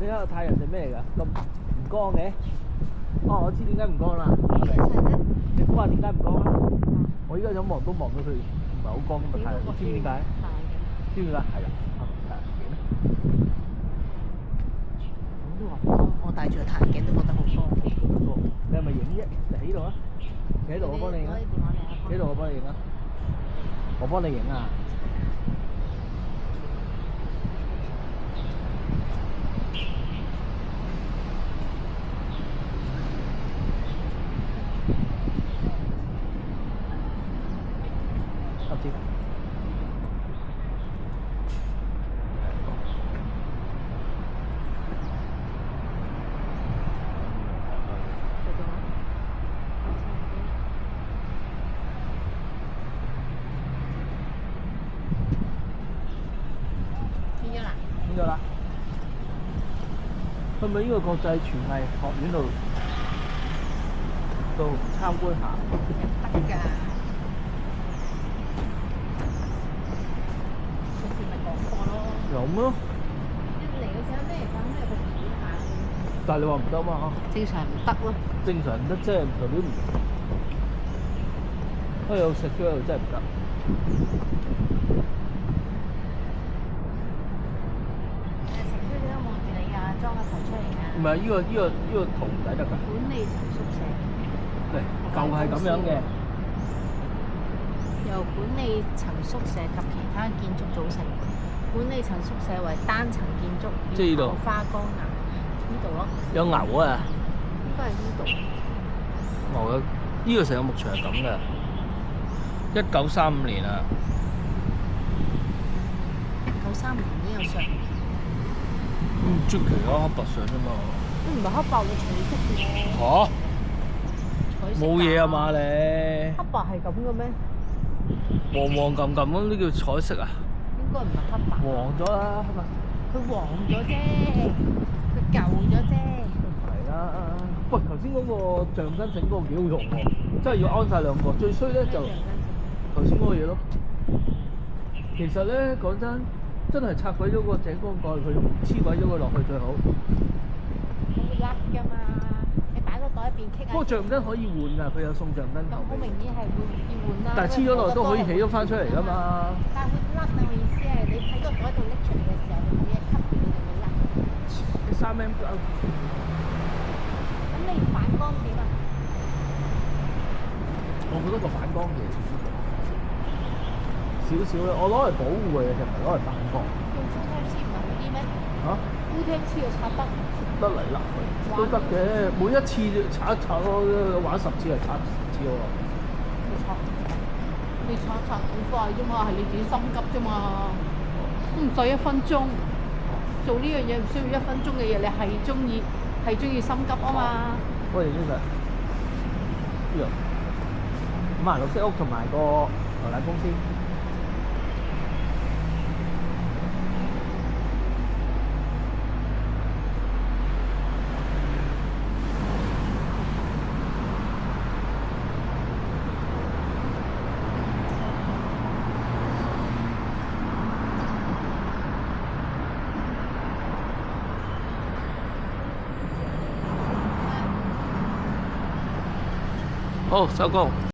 你睇下太陽係咩嚟㗎？咁唔光嘅。哦，我知點解唔光啦。你估下點解唔光啊？我依家想望都望到佢唔係好光嘅太陽，知唔知點解？知唔知點解？係啦，太陽鏡。我都話唔光，我戴住個太陽鏡都覺得好光。你係咪影啫？你喺度啊？企喺度，我幫你影啊！企喺度，我幫你影啊！我幫你影啊！知。邊個啦？去唔去呢個國際廚藝學院度參觀下？得㗎。上次咪講過咯。有咯。嚟嘅時候咩講咩去睇下。但係你話唔得嘛？正常唔得咯。正常唔得即係唔代表唔得。我有食咗又真係唔得。裝個頭出嚟㗎。唔係呢個圖唔使得㗎。管理層宿舍。係舊係咁樣嘅。由管理層宿舍及其他建築組成。管理層宿舍為單層建築，即係呢度。花崗岩呢度咯。有牛啊！應該係呢度。牛嘅呢個成個牧場係咁嘅。1935年啊。1935年已經有上。唔出奇啊，黑白相啫嘛。都唔係黑白，會彩色嘅。嚇？彩色。冇嘢啊嘛你？黑白係咁嘅咩？黃黃咁咁咁，呢叫彩色啊？應該唔係黑白。黃咗啦，黑白。佢黃咗啫，佢舊咗啫。係啦。喂，頭先嗰個橡筋繩嗰個幾好用喎，真係要安晒兩個。最衰咧就頭先嗰個嘢咯。其實咧講真係拆鬼咗個井缸蓋，佢黐鬼咗佢落去最好。會甩㗎嘛？你擺個袋入邊棘下。不過橡筋可以換㗎，佢有送橡筋頭。咁好明顯係會要換啦。但係黐咗落都可以起咗翻出嚟㗎嘛。但係會甩啊！我意思係你喺個袋度拎出嚟嘅時候，你冇嘢吸住，你就會甩。3M 膠。咁你反光點啊？我覺得個反光嘅少少咧，我攞嚟保護嘅，就唔係攞嚟反光。用烏聽黐唔係好啲咩？嚇？烏聽黐就拆得。得嚟啦，都得嘅。每一次拆一拆咯，玩10次係拆10次喎。你拆好快啫嘛，係你自己心急啫嘛，都唔使1分鐘。做呢樣嘢唔需要1分鐘嘅嘢，你係中意心急啊嘛。喂，呢個呢個5顏6色屋同埋個牛奶公司。好，收工。